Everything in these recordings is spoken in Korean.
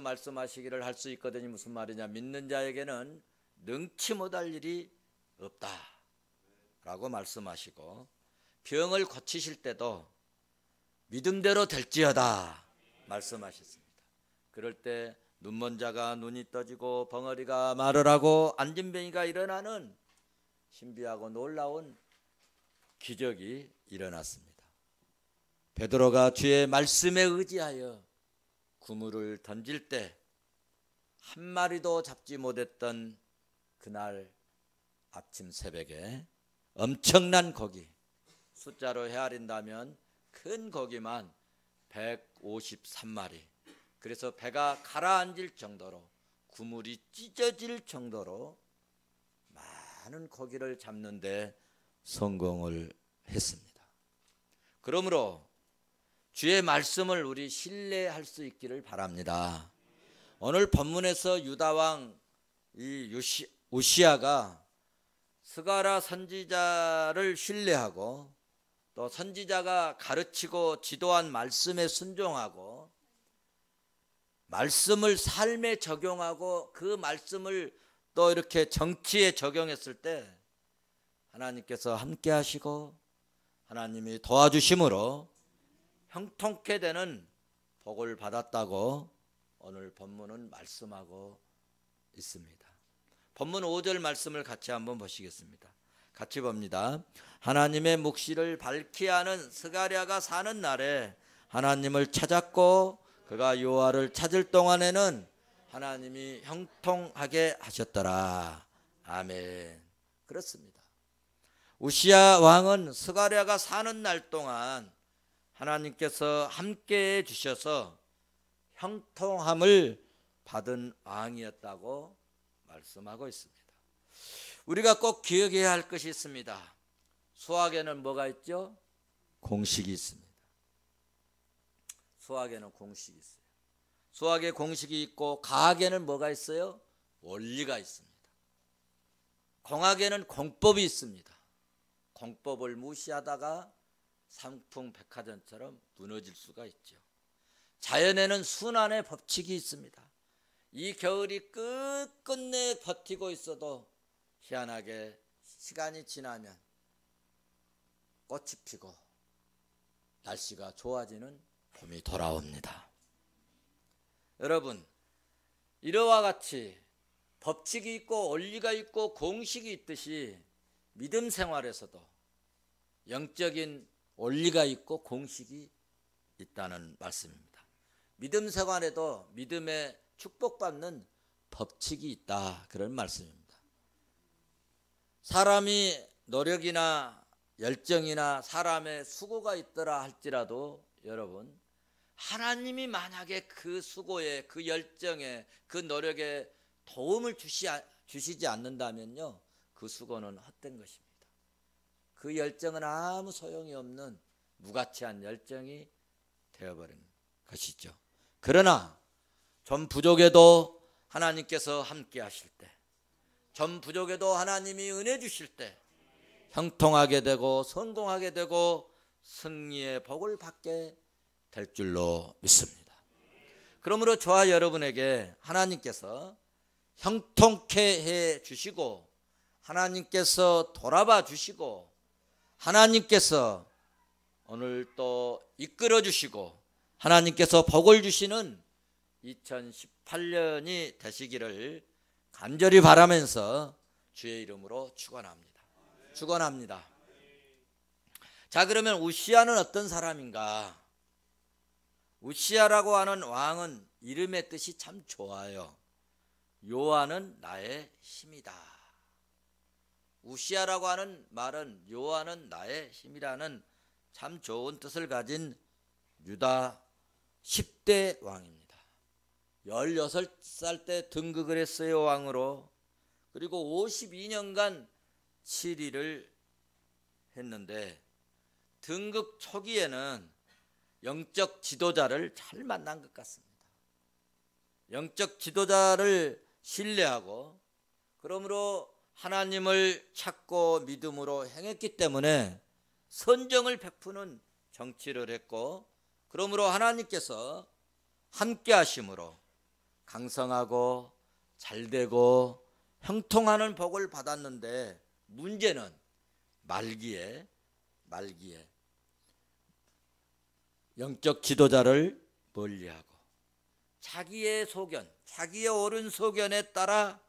말씀하시기를 할 수 있거든요. 무슨 말이냐, 믿는 자에게는 능치 못할 일이 없다 라고 말씀하시고, 병을 고치실 때도 믿음대로 될지어다 말씀하셨습니다. 그럴 때 눈먼 자가 눈이 떠지고 벙어리가 말을 하고 안진뱅이가 일어나는 신비하고 놀라운 기적이 일어났습니다. 베드로가 주의 말씀에 의지하여 그물을 던질 때 한 마리도 잡지 못했던 그날 아침 새벽에 엄청난 고기, 숫자로 헤아린다면 큰 고기만 153마리, 그래서 배가 가라앉을 정도로, 그물이 찢어질 정도로 많은 고기를 잡는데 성공을 했습니다. 그러므로 주의 말씀을 우리 신뢰할 수 있기를 바랍니다. 오늘 본문에서 유다왕 우시야가 스가랴 선지자를 신뢰하고 또 선지자가 가르치고 지도한 말씀에 순종하고 말씀을 삶에 적용하고 그 말씀을 또 이렇게 정치에 적용했을 때 하나님께서 함께 하시고 하나님이 도와주심으로 형통케 되는 복을 받았다고 오늘 본문은 말씀하고 있습니다. 본문 5절 말씀을 같이 한번 보시겠습니다. 같이 봅니다. 하나님의 묵시를 밝히 하는 스가랴가 사는 날에 하나님을 찾았고 그가 여호와를 찾을 동안에는 하나님이 형통하게 하셨더라. 아멘. 그렇습니다. 우시야 왕은 스가랴가 사는 날 동안 하나님께서 함께해 주셔서 형통함을 받은 왕이었다고 말씀하고 있습니다. 우리가 꼭 기억해야 할 것이 있습니다. 수학에는 뭐가 있죠? 공식이 있습니다. 수학에는 공식이 있어요. 수학에 공식이 있고 과학에는 뭐가 있어요? 원리가 있습니다. 공학에는 공법이 있습니다. 공법을 무시하다가 상풍백화점처럼 무너질 수가 있죠. 자연에는 순환의 법칙이 있습니다. 이 겨울이 끝끝내 버티고 있어도 희한하게 시간이 지나면 꽃이 피고 날씨가 좋아지는 봄이 돌아옵니다. 여러분, 이와 같이 법칙이 있고 원리가 있고 공식이 있듯이 믿음 생활에서도 영적인 원리가 있고 공식이 있다는 말씀입니다. 믿음 생활에도 믿음에 축복받는 법칙이 있다, 그런 말씀입니다. 사람이 노력이나 열정이나 사람의 수고가 있더라 할지라도 여러분, 하나님이 만약에 그 수고에 그 열정에 그 노력에 도움을 주시지 않는다면요, 그 수고는 헛된 것입니다. 그 열정은 아무 소용이 없는 무가치한 열정이 되어버린 것이죠. 그러나 좀 부족해도 하나님께서 함께 하실 때, 좀 부족해도 하나님이 은혜 주실 때 형통하게 되고 성공하게 되고 승리의 복을 받게 될 줄로 믿습니다. 그러므로 저와 여러분에게 하나님께서 형통케 해 주시고 하나님께서 돌아봐 주시고 하나님께서 오늘 또 이끌어 주시고 하나님께서 복을 주시는 2018년이 되시기를 간절히 바라면서 주의 이름으로 축원합니다. 축원합니다. 자, 그러면 우시야는 어떤 사람인가? 우시야라고 하는 왕은 이름의 뜻이 참 좋아요. 여호와는 나의 힘이다. 우시야라고 하는 말은 여호와는 나의 힘이라는 참 좋은 뜻을 가진 유다 10대 왕입니다. 16살 때 등극을 했어요, 왕으로. 그리고 52년간 7위를 했는데 등극 초기에는 영적 지도자를 잘 만난 것 같습니다. 영적 지도자를 신뢰하고 그러므로 하나님을 찾고 믿음으로 행했기 때문에 선정을 베푸는 정치를 했고, 그러므로 하나님께서 함께 하심으로 강성하고 잘되고 형통하는 복을 받았는데 문제는 말기에 영적 지도자를 멀리하고 자기의 소견, 자기의 옳은 소견에 따라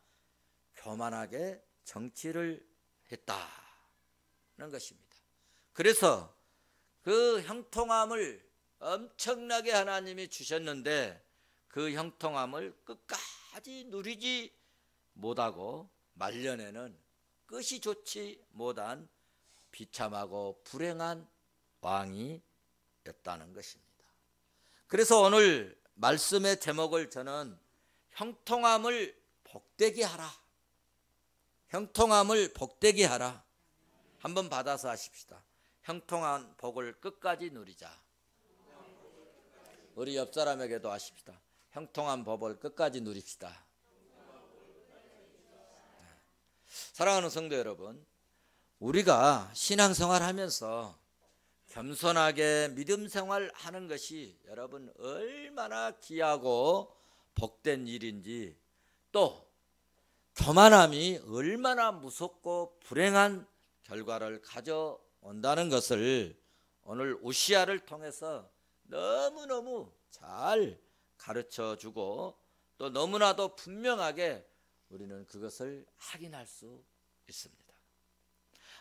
교만하게 정치를 했다는 것입니다. 그래서 그 형통함을 엄청나게 하나님이 주셨는데 그 형통함을 끝까지 누리지 못하고 말년에는 끝이 좋지 못한 비참하고 불행한 왕이었다는 것입니다. 그래서 오늘 말씀의 제목을 저는 형통함을 복되게 하라, 형통함을 복되게 하라 한번 받아서 하십시다. 형통한 복을 끝까지 누리자. 우리 옆 사람에게도 하십시다. 형통한 법을 끝까지 누립시다. 사랑하는 성도 여러분, 우리가 신앙생활 하면서 겸손하게 믿음 생활하는 것이 여러분 얼마나 귀하고 복된 일인지, 또 교만함이 얼마나 무섭고 불행한 결과를 가져온다는 것을 오늘 우시아를 통해서 너무너무 잘 가르쳐주고 또 너무나도 분명하게 우리는 그것을 확인할 수 있습니다.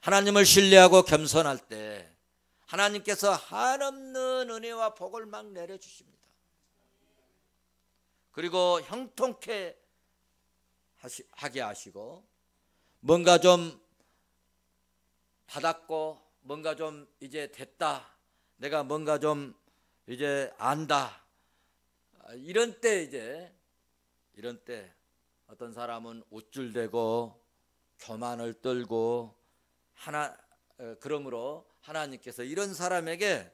하나님을 신뢰하고 겸손할 때 하나님께서 한없는 은혜와 복을 막 내려주십니다. 그리고 형통케 하게 하시고, 뭔가 좀 받았고 뭔가 좀 이제 됐다, 내가 뭔가 좀 이제 안다, 이런 때 어떤 사람은 우쭐대고 교만을 떨고 그러므로 하나님께서 이런 사람에게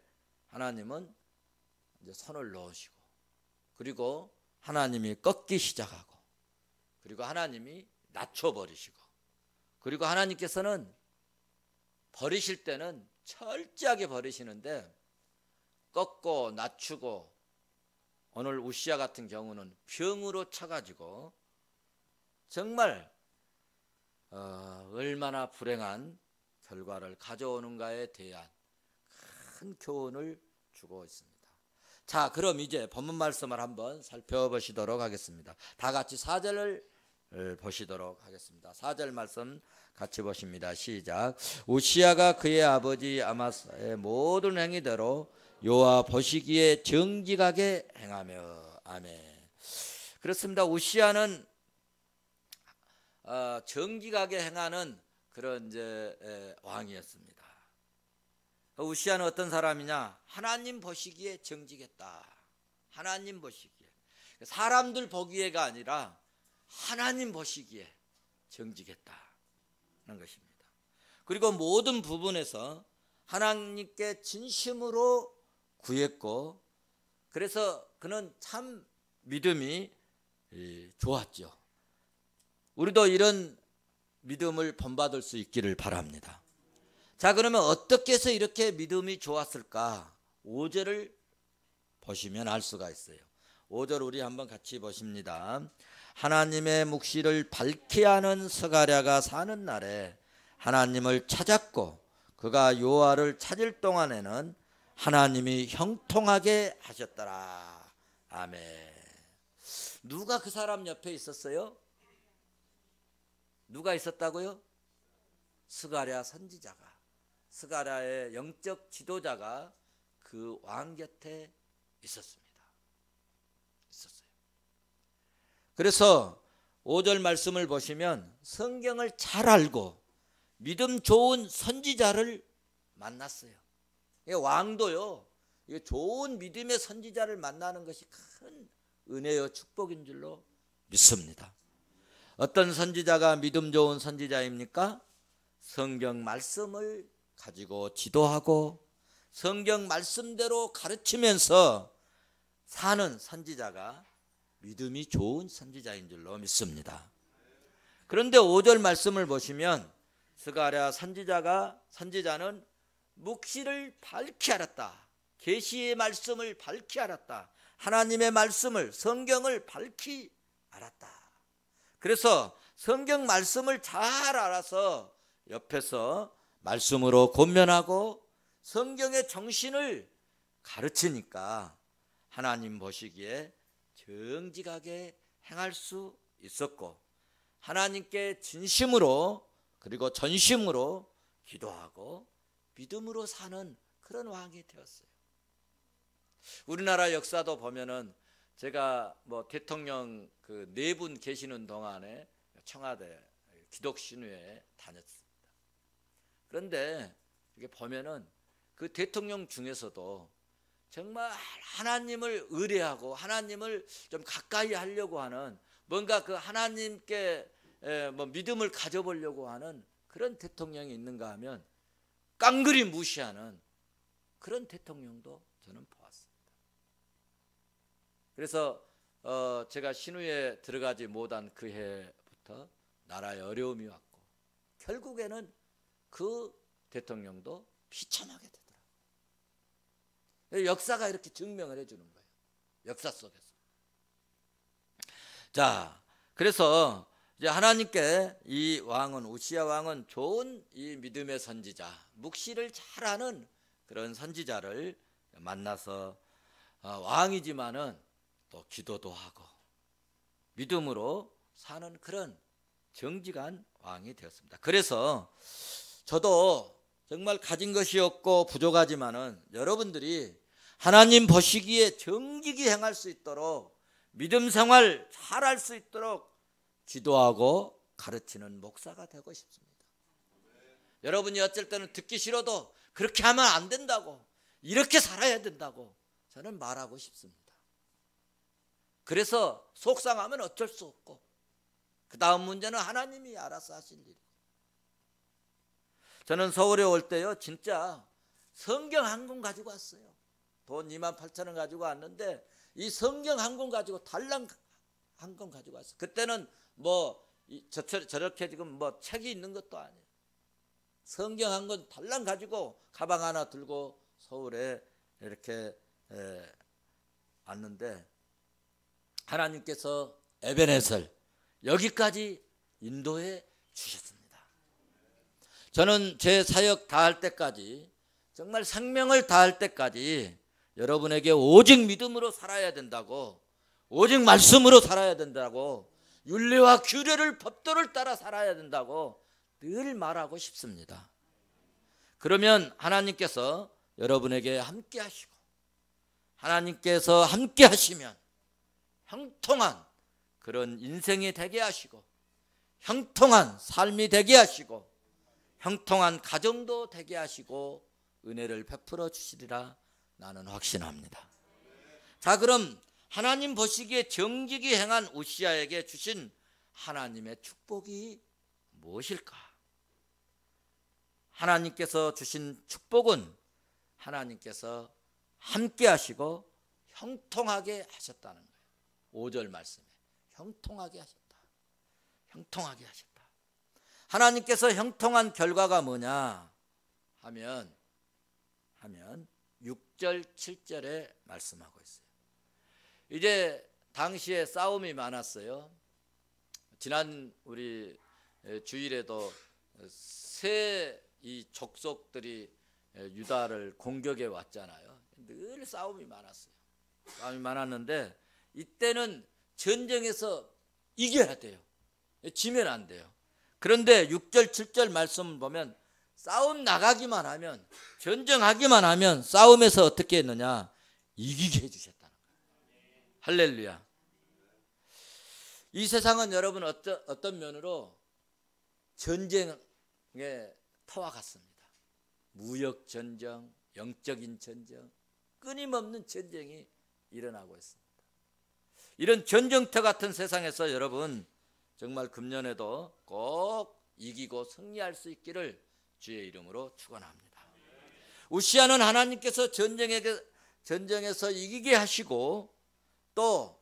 하나님은 이제 손을 넣으시고, 그리고 하나님이 꺾기 시작하고, 그리고 하나님이 낮춰버리시고, 그리고 하나님께서는 버리실 때는 철저하게 버리시는데 꺾고 낮추고, 오늘 우시아 같은 경우는 병으로 쳐가지고 정말 얼마나 불행한 결과를 가져오는가에 대한 큰 교훈을 주고 있습니다. 자, 그럼 이제 본문 말씀을 한번 살펴보시도록 하겠습니다. 다 같이 4절을 보시도록 하겠습니다. 4절 말씀 같이 보십니다. 시작. 우시아가 그의 아버지 아마스의 모든 행위대로 여호와 보시기에 정직하게 행하며. 아멘. 그렇습니다. 우시아는 정직하게 행하는 그런 이제 왕이었습니다. 우시아는 어떤 사람이냐? 하나님 보시기에 정직했다. 하나님 보시기에, 사람들 보기에가 아니라 하나님 보시기에 정직했다는 것입니다. 그리고 모든 부분에서 하나님께 진심으로 구했고, 그래서 그는 참 믿음이 좋았죠. 우리도 이런 믿음을 본받을 수 있기를 바랍니다. 자, 그러면 어떻게 해서 이렇게 믿음이 좋았을까? 5절을 보시면 알 수가 있어요. 5절 우리 한번 같이 보십니다. 하나님의 묵시를 밝히 하는 스가랴가 사는 날에 하나님을 찾았고, 그가 여호와를 찾을 동안에는 하나님이 형통하게 하셨더라. 아멘. 누가 그 사람 옆에 있었어요? 누가 있었다고요? 스가랴 선지자가, 스가랴의 영적 지도자가 그 왕 곁에 있었습니다. 그래서 5절 말씀을 보시면 성경을 잘 알고 믿음 좋은 선지자를 만났어요. 왕도요, 좋은 믿음의 선지자를 만나는 것이 큰 은혜요 축복인 줄로 믿습니다. 어떤 선지자가 믿음 좋은 선지자입니까? 성경 말씀을 가지고 지도하고 성경 말씀대로 가르치면서 사는 선지자가 믿음이 좋은 선지자인 줄로 믿습니다. 그런데 5절 말씀을 보시면 스가랴 선지자는 묵시를 밝히 알았다. 계시의 말씀을 밝히 알았다. 하나님의 말씀을, 성경을 밝히 알았다. 그래서 성경 말씀을 잘 알아서 옆에서 말씀으로 권면하고 성경의 정신을 가르치니까 하나님 보시기에 정직하게 행할 수 있었고 하나님께 진심으로 그리고 전심으로 기도하고 믿음으로 사는 그런 왕이 되었어요. 우리나라 역사도 보면은 제가 뭐 대통령 그 4분 계시는 동안에 청와대 기독신유에 다녔습니다. 그런데 이게 보면은 그 대통령 중에서도 정말 하나님을 의뢰하고 하나님을 좀 가까이 하려고 하는 뭔가 그 하나님께 뭐 믿음을 가져보려고 하는 그런 대통령이 있는가 하면 깡그리 무시하는 그런 대통령도 저는 보았습니다. 그래서 제가 신우에 들어가지 못한 그 해부터 나라에 어려움이 왔고 결국에는 그 대통령도 비참하게 되더라고요. 역사가 이렇게 증명을 해주는 거예요. 역사 속에서. 자, 그래서 이제 하나님께 이 왕은 우시야 왕은 좋은 이 믿음의 선지자, 묵시를 잘하는 그런 선지자를 만나서 왕이지만은 또 기도도 하고 믿음으로 사는 그런 정직한 왕이 되었습니다. 그래서 저도 정말 가진 것이 없고 부족하지만은 여러분들이 하나님 보시기에 정직히 행할 수 있도록 믿음 생활 잘할 수 있도록 기도하고 가르치는 목사가 되고 싶습니다. 여러분이 어쩔 때는 듣기 싫어도 그렇게 하면 안 된다고, 이렇게 살아야 된다고 저는 말하고 싶습니다. 그래서 속상하면 어쩔 수 없고 그 다음 문제는 하나님이 알아서 하실 일. 저는 서울에 올 때요 진짜 성경 한 권 가지고 왔어요. 돈 28,000원 가지고 왔는데 이 성경 한 권 가지고 달랑 한 권 가지고 왔어요. 그때는 뭐 저렇게 지금 뭐 책이 있는 것도 아니에요. 성경 한 권 달랑 가지고 가방 하나 들고 서울에 이렇게 왔는데 하나님께서 에베네셀 여기까지 인도해 주셨습니다. 저는 제 사역 다할 때까지 정말 생명을 다할 때까지 여러분에게 오직 믿음으로 살아야 된다고, 오직 말씀으로 살아야 된다고, 율례와 규례를 법도를 따라 살아야 된다고 늘 말하고 싶습니다. 그러면 하나님께서 여러분에게 함께 하시고 하나님께서 함께 하시면 형통한 그런 인생이 되게 하시고 형통한 삶이 되게 하시고 형통한 가정도 되게 하시고 은혜를 베풀어 주시리라 나는 확신합니다. 자, 그럼 하나님 보시기에 정직히 행한 우시야에게 주신 하나님의 축복이 무엇일까? 하나님께서 주신 축복은 하나님께서 함께 하시고 형통하게 하셨다는 거예요. 5절 말씀에 형통하게 하셨다. 형통하게 하셨다. 하나님께서 형통한 결과가 뭐냐 하면 6절 7절에 말씀하고 있어요. 이제 당시에 싸움이 많았어요. 지난 우리 주일에도 새 이 족속들이 유다를 공격해 왔잖아요. 늘 싸움이 많았어요. 싸움이 많았는데 이때는 전쟁에서 이겨야 돼요. 지면 안 돼요. 그런데 6절 7절 말씀을 보면 싸움 나가기만 하면, 전쟁하기만 하면 싸움에서 어떻게 했느냐? 이기게 해주셨다는 거예요. 할렐루야. 이 세상은 여러분 어떤 면으로 전쟁의 터와 같습니다. 무역 전쟁, 영적인 전쟁, 끊임없는 전쟁이 일어나고 있습니다. 이런 전쟁터 같은 세상에서 여러분 정말 금년에도 꼭 이기고 승리할 수 있기를 주의 이름으로 축원합니다. 우시야는 하나님께서 전쟁에서 이기게 하시고 또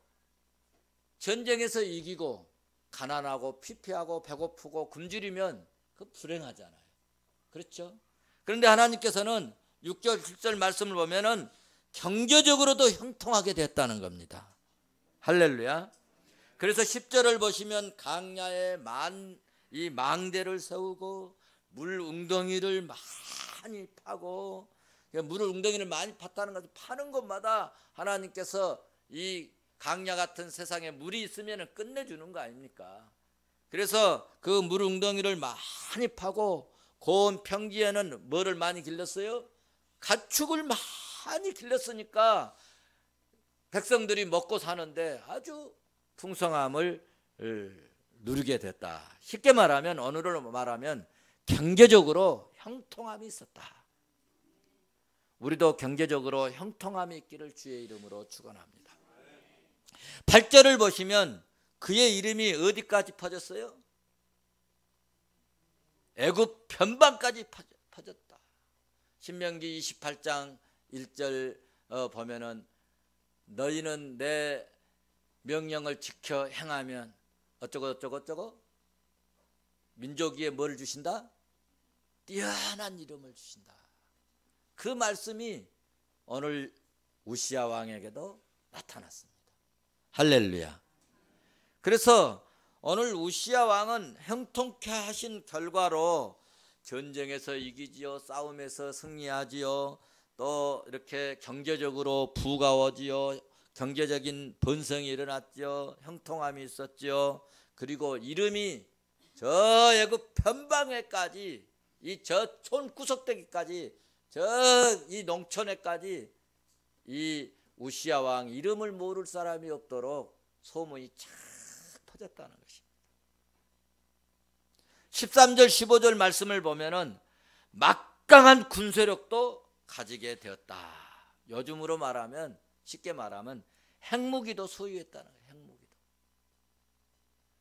전쟁에서 이기고 가난하고 피폐하고 배고프고 굶주리면 그 불행하잖아요. 그렇죠? 그런데 하나님께서는 6절 7절 말씀을 보면은 경제적으로도 형통하게 됐다는 겁니다. 할렐루야. 그래서 10절을 보시면 강야에 이 망대를 세우고 물 웅덩이를 많이 파고, 물 웅덩이를 많이 팠다는 것은 파는 곳마다 하나님께서 이 강야 같은 세상에 물이 있으면 끝내주는 거 아닙니까? 그래서 그 물 웅덩이를 많이 파고 고온 평지에는 뭐를 많이 길렀어요? 가축을 많이 길렀으니까 백성들이 먹고 사는데 아주 풍성함을 누리게 됐다. 쉽게 말하면, 언어로 말하면 경제적으로 형통함이 있었다. 우리도 경제적으로 형통함이 있기를 주의 이름으로 축원합니다. 8절을 보시면 그의 이름이 어디까지 퍼졌어요? 애굽 변방까지 퍼졌다. 신명기 28장 1절 보면은 너희는 내 명령을 지켜 행하면 어쩌고 민족 위에 뭘 주신다? 뛰어난 이름을 주신다. 그 말씀이 오늘 우시야 왕에게도 나타났습니다. 할렐루야. 그래서 오늘 우시야 왕은 형통케 하신 결과로 전쟁에서 이기지요, 싸움에서 승리하지요, 또 이렇게 경제적으로 부가워지요, 경제적인 번성이 일어났죠, 형통함이 있었죠. 그리고 이름이 저 애굽 변방에까지, 이 저 촌 구석대기까지, 저 이 농촌에까지 이 우시야 왕 이름을 모를 사람이 없도록 소문이 쫙 퍼졌다는 것입니다. 13절 15절 말씀을 보면은 막강한 군세력도 가지게 되었다. 요즘으로 말하면, 쉽게 말하면 핵무기도 소유했다는 거예요. 핵무기도.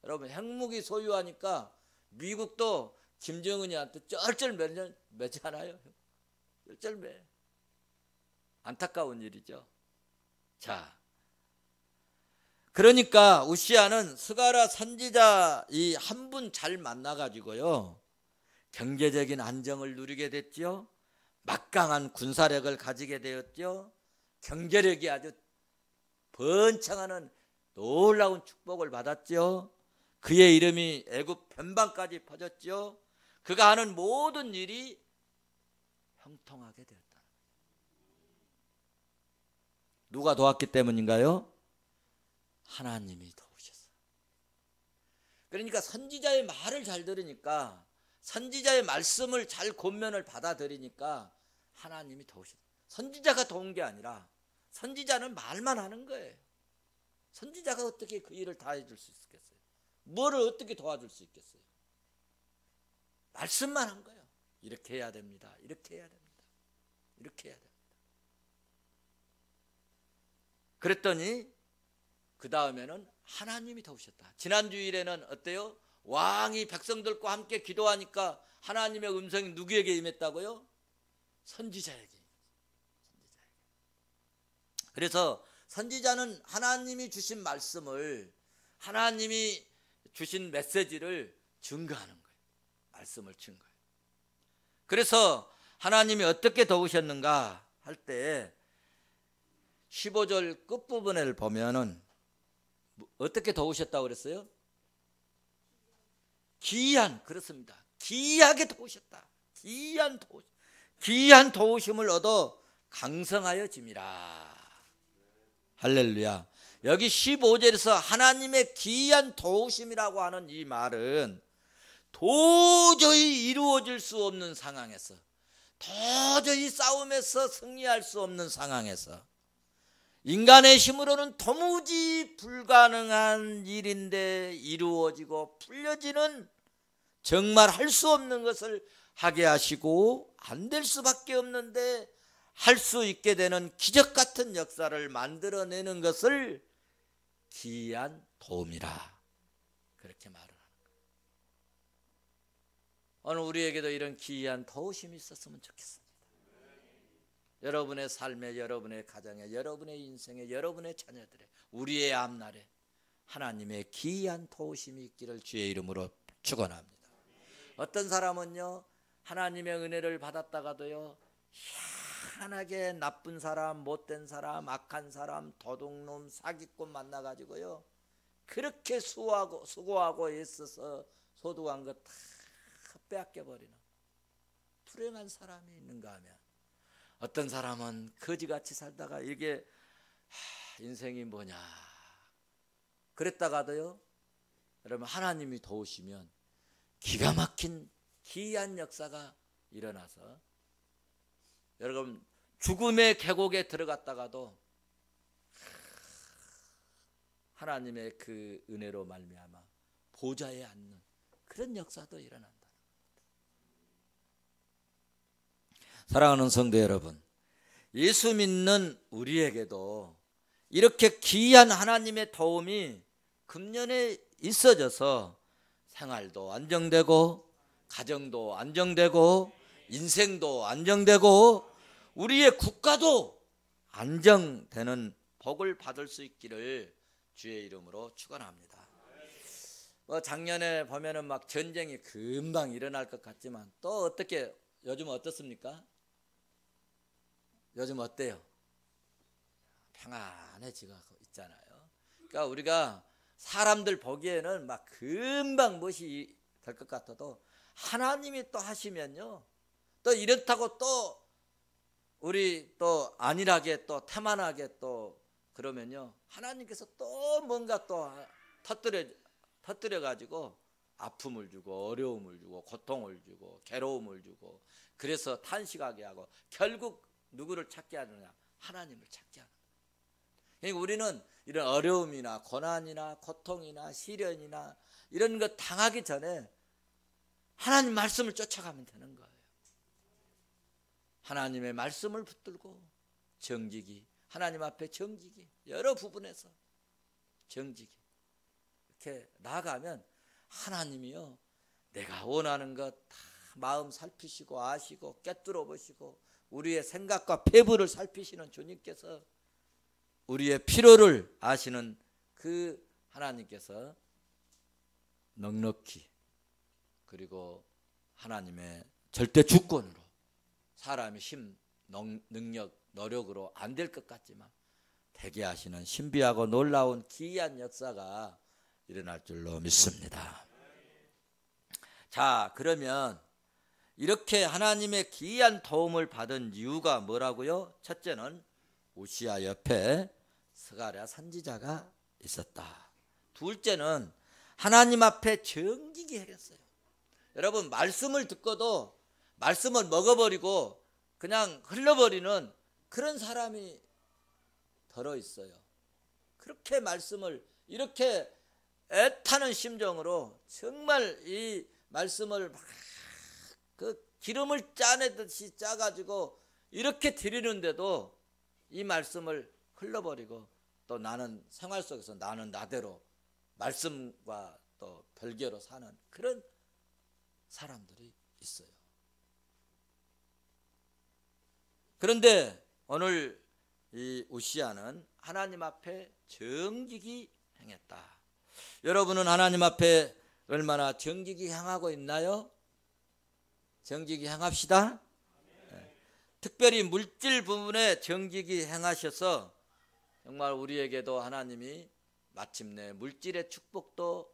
여러분, 핵무기 소유하니까 미국도 김정은이한테 쩔쩔 매잖아요. 쩔쩔 매. 안타까운 일이죠. 자, 그러니까 우시야는 스가랴 선지자 이 한 분 잘 만나가지고요, 경제적인 안정을 누리게 됐죠. 막강한 군사력을 가지게 되었죠. 경제력이 아주 번창하는 놀라운 축복을 받았죠. 그의 이름이 애굽 변방까지 퍼졌죠. 그가 하는 모든 일이 형통하게 되었다. 누가 도왔기 때문인가요? 하나님이 도우셨어요. 그러니까 선지자의 말을 잘 들으니까, 선지자의 말씀을 잘 권면을 받아들이니까 하나님이 도우셨어요. 선지자가 도운 게 아니라 선지자는 말만 하는 거예요. 선지자가 어떻게 그 일을 다 해줄 수 있겠어요? 뭐를 어떻게 도와줄 수 있겠어요? 말씀만 한 거예요. 이렇게 해야 됩니다. 이렇게 해야 됩니다. 이렇게 해야 됩니다. 그랬더니 그 다음에는 하나님이 도우셨다. 지난 주일에는 어때요? 왕이 백성들과 함께 기도하니까 하나님의 음성이 누구에게 임했다고요? 선지자에게. 그래서 선지자는 하나님이 주신 말씀을, 하나님이 주신 메시지를 증거하는 거예요. 말씀을 증거해요. 그래서 하나님이 어떻게 도우셨는가 할 때 15절 끝부분을 보면은 어떻게 도우셨다고 그랬어요? 그렇습니다. 귀하게 도우셨다. 귀한 도우심을 얻어 강성하여 짐이라. 할렐루야. 여기 15절에서 하나님의 귀한 도우심이라고 하는 이 말은 도저히 이루어질 수 없는 상황에서, 도저히 싸움에서 승리할 수 없는 상황에서, 인간의 힘으로는 도무지 불가능한 일인데 이루어지고 풀려지는, 정말 할 수 없는 것을 하게 하시고 안 될 수밖에 없는데 할 수 있게 되는 기적 같은 역사를 만들어내는 것을 귀한 도움이라, 그렇게 말을 하는 거예요. 오늘 우리에게도 이런 귀한 도우심이 있었으면 좋겠습니다. 여러분의 삶에, 여러분의 가정에, 여러분의 인생에, 여러분의 자녀들의, 우리의 앞날에 하나님의 귀한 도우심이 있기를 주의 이름으로 축원합니다. 어떤 사람은요, 하나님의 은혜를 받았다가도요, 희한하게 나쁜 사람, 못된 사람, 악한 사람, 도둑놈, 사기꾼 만나가지고요, 그렇게 수고하고 있어서 소득한 것 다 빼앗겨버리는 불행한 사람이 있는가 하면, 어떤 사람은 거지같이 살다가 이게 인생이 뭐냐 그랬다가도요, 여러분 하나님이 도우시면 기가 막힌 기이한 역사가 일어나서, 여러분 죽음의 계곡에 들어갔다가도 하나님의 그 은혜로 말미암아 보좌에 앉는 그런 역사도 일어난다. 사랑하는 성도 여러분, 예수 믿는 우리에게도 이렇게 귀한 하나님의 도움이 금년에 있어져서 생활도 안정되고 가정도 안정되고 인생도 안정되고 우리의 국가도 안정되는 복을 받을 수 있기를 주의 이름으로 축원합니다. 작년에 보면은 막 전쟁이 금방 일어날 것 같지만 또 어떻게 요즘 어떻습니까? 요즘 어때요? 평안해지고 있잖아요. 그러니까 우리가 사람들 보기에는 막 금방 무엇이 될 것 같아도 하나님이 또 하시면요, 또 이렇다고 또 우리 또 안일하게 또 태만하게 또 그러면요, 하나님께서 또 뭔가 또 터뜨려 가지고 아픔을 주고 어려움을 주고 고통을 주고 괴로움을 주고, 그래서 탄식하게 하고 결국 누구를 찾게 하느냐? 하나님을 찾게 하는 거예요. 그러니까 우리는 이런 어려움이나 고난이나 고통이나 시련이나 이런 것 당하기 전에 하나님 말씀을 쫓아가면 되는 거예요. 하나님의 말씀을 붙들고 정직이, 하나님 앞에 정직이, 여러 부분에서 정직이 이렇게 나아가면 하나님이요, 내가 원하는 것 다 마음 살피시고 아시고 꿰뚫어 보시고 우리의 생각과 폐부를 살피시는 주님께서, 우리의 필요를 아시는 그 하나님께서 넉넉히, 그리고 하나님의 절대 주권으로, 사람의 힘, 능력, 노력으로 안 될 것 같지만 되게 하시는 신비하고 놀라운 기이한 역사가 일어날 줄로 믿습니다. 자, 그러면 이렇게 하나님의 기이한 도움을 받은 이유가 뭐라고요? 첫째는 우시야 옆에 스가랴 선지자가 있었다. 둘째는 하나님 앞에 정직이 행했어요. 여러분, 말씀을 듣고도 말씀을 먹어버리고 그냥 흘려버리는 그런 사람이 덜어 있어요. 그렇게 말씀을 이렇게 애타는 심정으로 정말 이 말씀을 막 그 기름을 짜내듯이 짜가지고 이렇게 드리는데도 이 말씀을 흘려버리고, 또 나는 생활 속에서 나는 나대로 말씀과 또 별개로 사는 그런 사람들이 있어요. 그런데 오늘 이 우시야는 하나님 앞에 정직이 행했다. 여러분은 하나님 앞에 얼마나 정직이 행하고 있나요? 정직이 행합시다. 네. 특별히 물질 부분에 정직이 행하셔서 정말 우리에게도 하나님이 마침내 물질의 축복도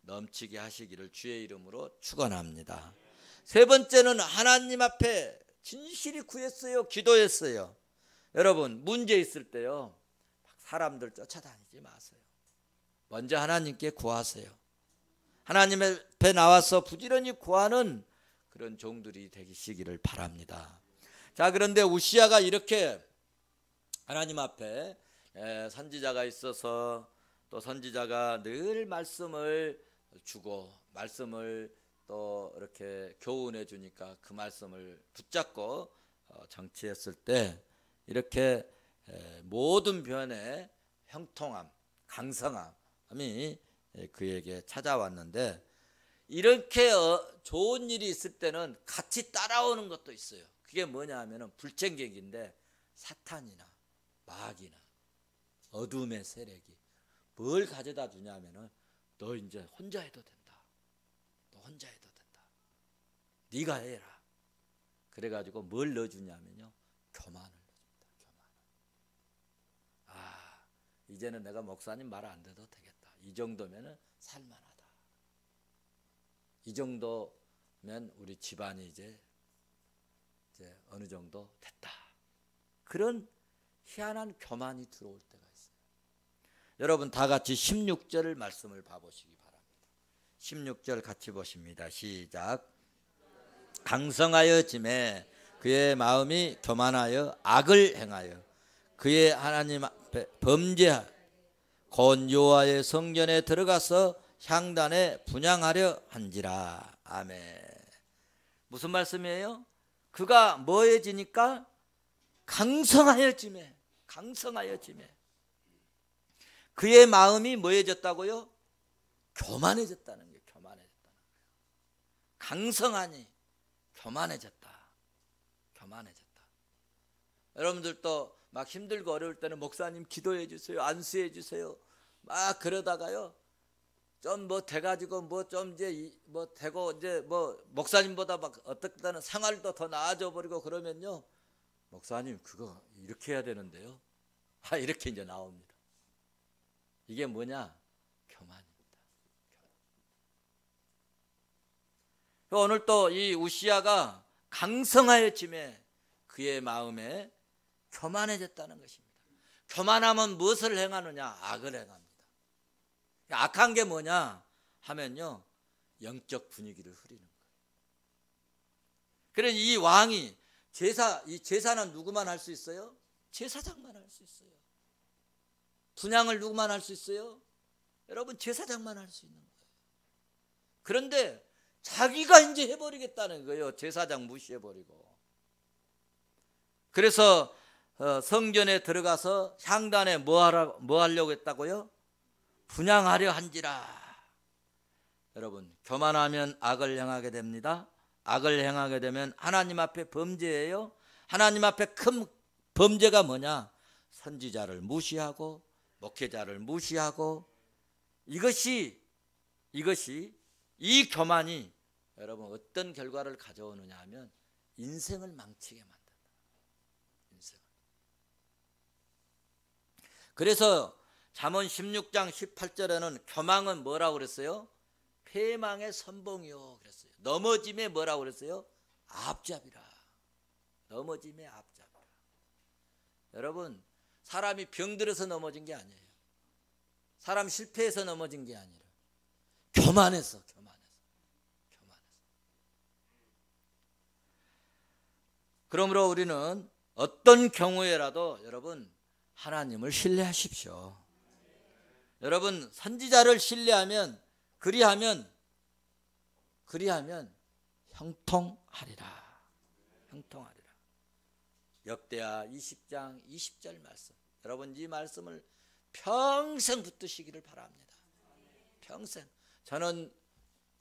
넘치게 하시기를 주의 이름으로 축원합니다. 세 번째는 하나님 앞에 진실이 구했어요. 기도했어요. 여러분, 문제 있을 때요, 사람들 쫓아다니지 마세요. 먼저 하나님께 구하세요. 하나님 앞에 나와서 부지런히 구하는 그런 종들이 되시기를 바랍니다. 자, 그런데 우시야가 이렇게 하나님 앞에 선지자가 있어서, 또 선지자가 늘 말씀을 주고 말씀을 또 이렇게 교훈해 주니까 그 말씀을 붙잡고 정치했을 때 이렇게 모든 변의 형통함, 강성함이 그에게 찾아왔는데, 이렇게 좋은 일이 있을 때는 같이 따라오는 것도 있어요. 그게 뭐냐 하면은 불청객인데, 사탄이나 마귀나 어둠의 세력이 뭘 가져다 주냐 하면은, 너 이제 혼자 해도 된다. 너 혼자 해도 된다. 네가 해라. 그래가지고 뭘 넣어주냐면요, 교만을 넣어줍니다. 교만. 이제는 내가 목사님 말 안 돼도 되겠다. 이 정도면은 살만하다. 이 정도면 우리 집안이 이제 어느 정도 됐다. 그런 희한한 교만이 들어올 때가 있어요. 여러분 다 같이 16절 말씀을 봐보시기 바랍니다. 16절 같이 보십니다. 시작. 강성하여 짐에 그의 마음이 교만하여 악을 행하여 그의 하나님 앞에 범죄하 곧 여호와의 성전에 들어가서 향단에 분향하려 한지라. 아멘. 무슨 말씀이에요? 그가 뭐해지니까 강성하여 짐에, 강성하여 짐에. 그의 마음이 뭐해졌다고요? 교만해졌다는 거예요. 교만해졌다는 거예요. 강성하니 교만해졌다. 교만해졌다. 여러분들도 막 힘들고 어려울 때는 목사님 기도해 주세요, 안수해 주세요, 막 그러다가요 좀 뭐 돼가지고 뭐 좀 이제 뭐 되고 이제 뭐 목사님보다 막 어떨 때는 생활도 더 나아져 버리고 그러면요, 목사님 그거 이렇게 해야 되는데요, 이렇게 이제 나옵니다. 이게 뭐냐? 교만입니다. 교만. 오늘 또 이 우시야가 강성하여 짐에 그의 마음에 교만해졌다는 것입니다. 교만하면 무엇을 행하느냐? 악을 행합니다. 악한 게 뭐냐 하면요, 영적 분위기를 흐리는 거예요. 그래서 이 왕이 이 제사는 누구만 할 수 있어요? 제사장만 할 수 있어요. 분향을 누구만 할 수 있어요? 여러분 제사장만 할 수 있는 거예요. 그런데 자기가 이제 해버리겠다는 거예요. 제사장 무시해버리고. 그래서 성전에 들어가서 향단에 뭐 하려고 했다고요? 분향하려 한지라. 여러분 교만하면 악을 행하게 됩니다. 악을 행하게 되면 하나님 앞에 범죄예요. 하나님 앞에 큰 범죄가 뭐냐? 선지자를 무시하고 목회자를 무시하고, 이것이 이 교만이 여러분 어떤 결과를 가져오느냐 하면 인생을 망치게 만든다. 인생을. 그래서 잠언 16장 18절에는 교만은 뭐라고 그랬어요? 패망의 선봉이요 그랬어요. 넘어짐에 뭐라고 그랬어요? 앞잡이라. 넘어짐에 앞잡이라. 여러분 사람이 병들어서 넘어진 게 아니에요. 사람 실패해서 넘어진 게 아니라 교만해서. 그러므로 우리는 어떤 경우에라도 여러분 하나님을 신뢰하십시오. 여러분 선지자를 신뢰하면 그리하면 형통하리라. 형통하리라. 역대하 20장 20절 말씀. 여러분 이 말씀을 평생 붙드시기를 바랍니다. 평생. 저는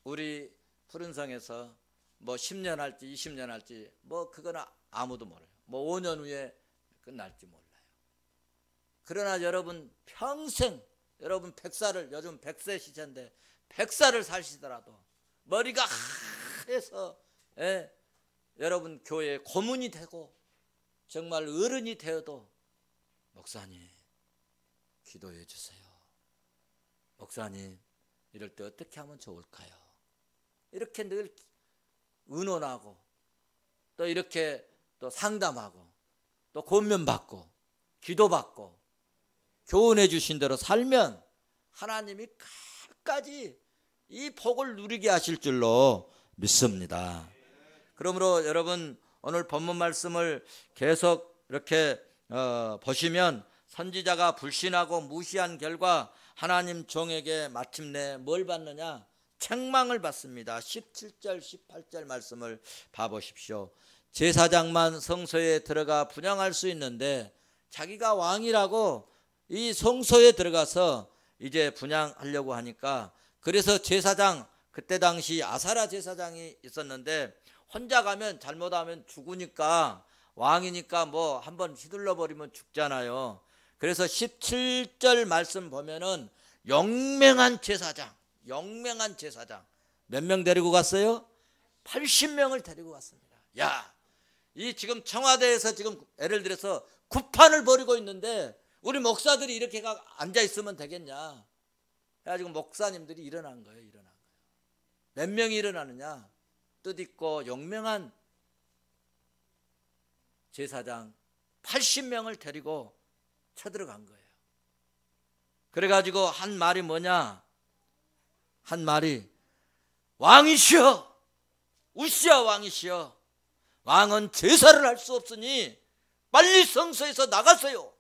우리 푸른성에서 뭐 10년 할지 20년 할지 뭐 그거는 아무도 몰라요. 뭐 5년 후에 끝날지 몰라요. 그러나 여러분 평생, 여러분 100살을, 요즘 100세 시대인데 100살을 사시더라도 머리가 하얘서 여러분 교회에 고문이 되고 정말 어른이 되어도 목사님 기도해 주세요. 목사님 이럴 때 어떻게 하면 좋을까요? 이렇게 늘 의논하고 또 이렇게 또 상담하고 또 권면받고 기도받고 교훈해 주신 대로 살면 하나님이 끝까지 이 복을 누리게 하실 줄로 믿습니다. 그러므로 여러분 오늘 본문 말씀을 계속 이렇게 보시면 선지자가 불신하고 무시한 결과 하나님 종에게 마침내 뭘 받느냐? 책망을 받습니다. 17절 18절 말씀을 봐보십시오. 제사장만 성소에 들어가 분향할 수 있는데 자기가 왕이라고 이 성소에 들어가서 이제 분향하려고 하니까, 그래서 제사장, 그때 당시 아사랴 제사장이 있었는데 혼자 가면 잘못하면 죽으니까, 왕이니까 뭐 한번 휘둘러 버리면 죽잖아요. 그래서 17절 말씀 보면은 영맹한 제사장 몇 명 데리고 갔어요? 80명을 데리고 갔습니다. 야, 이 지금 청와대에서 지금 예를 들어서 구판을 벌이고 있는데 우리 목사들이 이렇게 앉아 있으면 되겠냐? 그래가지고 목사님들이 일어난 거예요. 일어난 거예요. 몇 명이 일어나느냐? 뜻있고 용맹한 제사장 80명을 데리고 쳐들어간 거예요. 그래가지고 한 말이 뭐냐? 한 말이 왕이시여, 우시아 왕이시여, 왕은 제사를 할 수 없으니 빨리 성소에서 나가세요.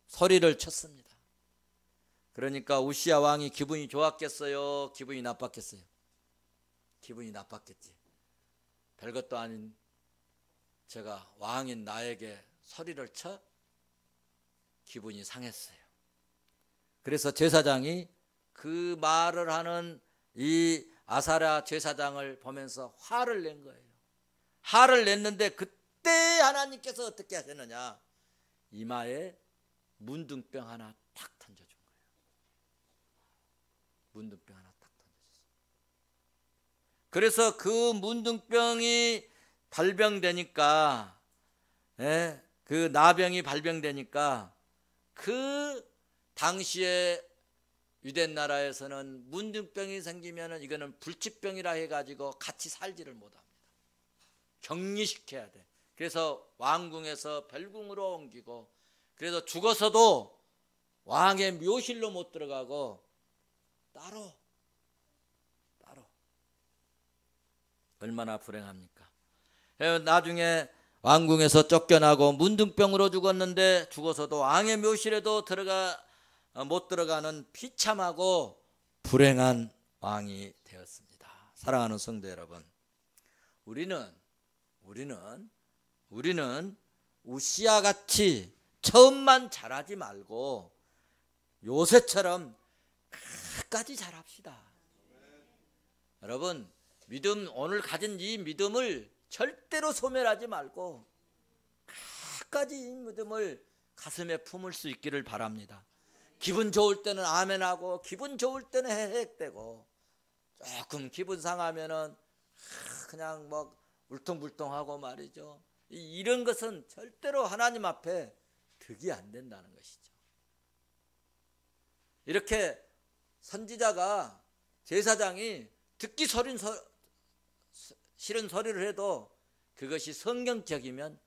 소리를 쳤습니다. 그러니까 우시아 왕이 기분이 좋았겠어요? 기분이 나빴겠어요? 기분이 나빴겠지. 별것도 아닌 제가 왕인 나에게 소리를 쳐 기분이 상했어요. 그래서 제사장이 그 말을 하는 이 아사랴 제사장을 보면서 화를 낸 거예요. 화를 냈는데 그때 하나님께서 어떻게 하셨느냐? 이마에 문둥병 하나 탁 던져준 거예요. 문둥병 하나 탁 던져줬어요. 그래서 그 문둥병이 발병되니까, 그 나병이 발병되니까 그 당시에 유대 나라에서는 문둥병이 생기면은 이거는 불치병이라 해가지고 같이 살지를 못합니다. 격리시켜야 돼. 그래서 왕궁에서 별궁으로 옮기고, 그래서 죽어서도 왕의 묘실로 못 들어가고 따로 얼마나 불행합니까? 나중에 왕궁에서 쫓겨나고 문둥병으로 죽었는데 죽어서도 왕의 묘실에도 못 들어가는 비참하고 불행한 왕이 되었습니다. 사랑하는 성도 여러분, 우리는 우시아 같이 처음만 잘하지 말고 요새처럼 끝까지 잘합시다. 여러분, 오늘 가진 이 믿음을 절대로 소멸하지 말고 끝까지 이 믿음을 가슴에 품을 수 있기를 바랍니다. 기분 좋을 때는 아멘하고, 기분 좋을 때는 헤헤대고, 조금 기분 상하면은 그냥 뭐 울퉁불퉁하고 말이죠. 이런 것은 절대로 하나님 앞에 득이 안 된다는 것이죠. 이렇게 선지자가, 제사장이 듣기 싫은 소리를 해도 그것이 성경적이면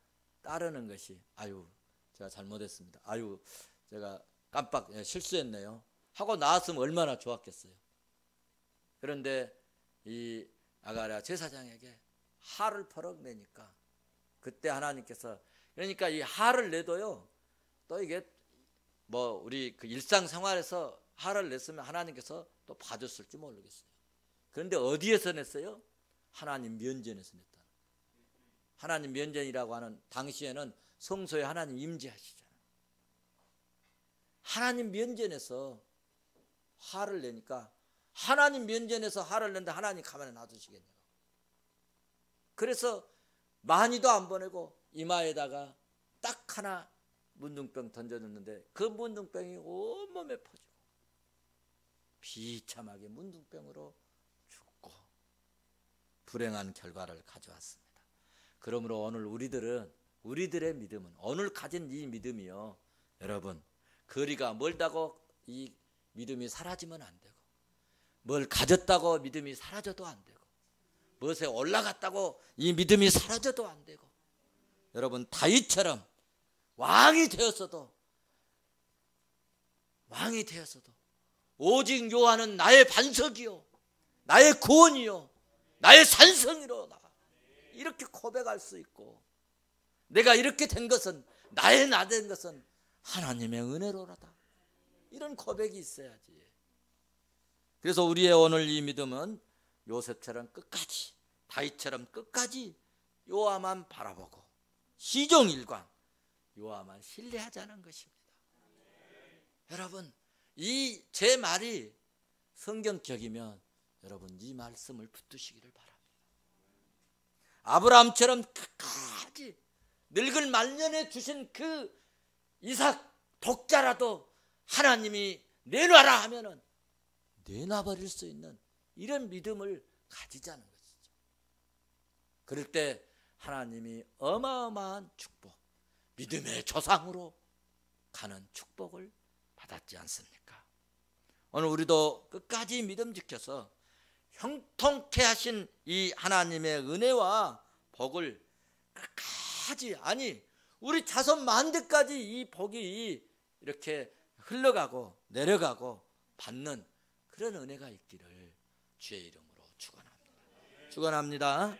따르는 것이, 아유 제가 잘못했습니다, 아유 제가 깜빡 실수했네요 하고 나왔으면 얼마나 좋았겠어요. 그런데 이 아가랴 제사장에게 화를 퍼럭 내니까 그때 하나님께서, 그러니까 이 화를 내도요, 또 이게 뭐 우리 그 일상생활에서 화를 냈으면 하나님께서 또 봐줬을지 모르겠어요. 그런데 어디에서 냈어요? 하나님 면전에서 냈다. 하나님 면전이라고 하는 당시에는 성소에 하나님 임재하시잖아요. 하나님 면전에서 화를 내니까, 하나님 면전에서 화를 낸다 하나님 가만히 놔두시겠냐고. 그래서 많이도 안 보내고 이마에다가 딱 하나 문둥병 던져줬는데 그 문둥병이 온몸에 퍼지고 비참하게 문둥병으로 죽고 불행한 결과를 가져왔습니다. 그러므로 오늘 우리들의 믿음은, 오늘 가진 이 믿음이요, 여러분, 거리가 멀다고 이 믿음이 사라지면 안 되고, 뭘 가졌다고 믿음이 사라져도 안 되고, 무엇에 올라갔다고 이 믿음이 사라져도 안 되고, 여러분 다윗처럼 왕이 되었어도 오직 여호와는 나의 반석이요 나의 구원이요 나의 산성이로다, 이렇게 고백할 수 있고, 내가 이렇게 된 것은, 나의 나 된 것은 하나님의 은혜로라다, 이런 고백이 있어야지. 그래서 우리의 오늘 이 믿음은 요셉처럼 끝까지, 다윗처럼 끝까지 여호와만 바라보고 시종일관 여호와만 신뢰하자는 것입니다. 여러분, 이 제 말이 성경적이면 여러분 이 말씀을 붙드시기를 바랍니다. 아브라함처럼 끝까지 늙을 말년에 주신 그 이삭 독자라도 하나님이 내놔라 하면은 내놔버릴 수 있는 이런 믿음을 가지자는 것이죠. 그럴 때 하나님이 어마어마한 축복, 믿음의 조상으로 가는 축복을 받았지 않습니까? 오늘 우리도 끝까지 믿음 지켜서 형통케 하신 이 하나님의 은혜와 복을 끝까지, 아니 우리 자손 만대까지 이 복이 이렇게 흘러가고 내려가고 받는 그런 은혜가 있기를 주의 이름으로 축원합니다. 축원합니다.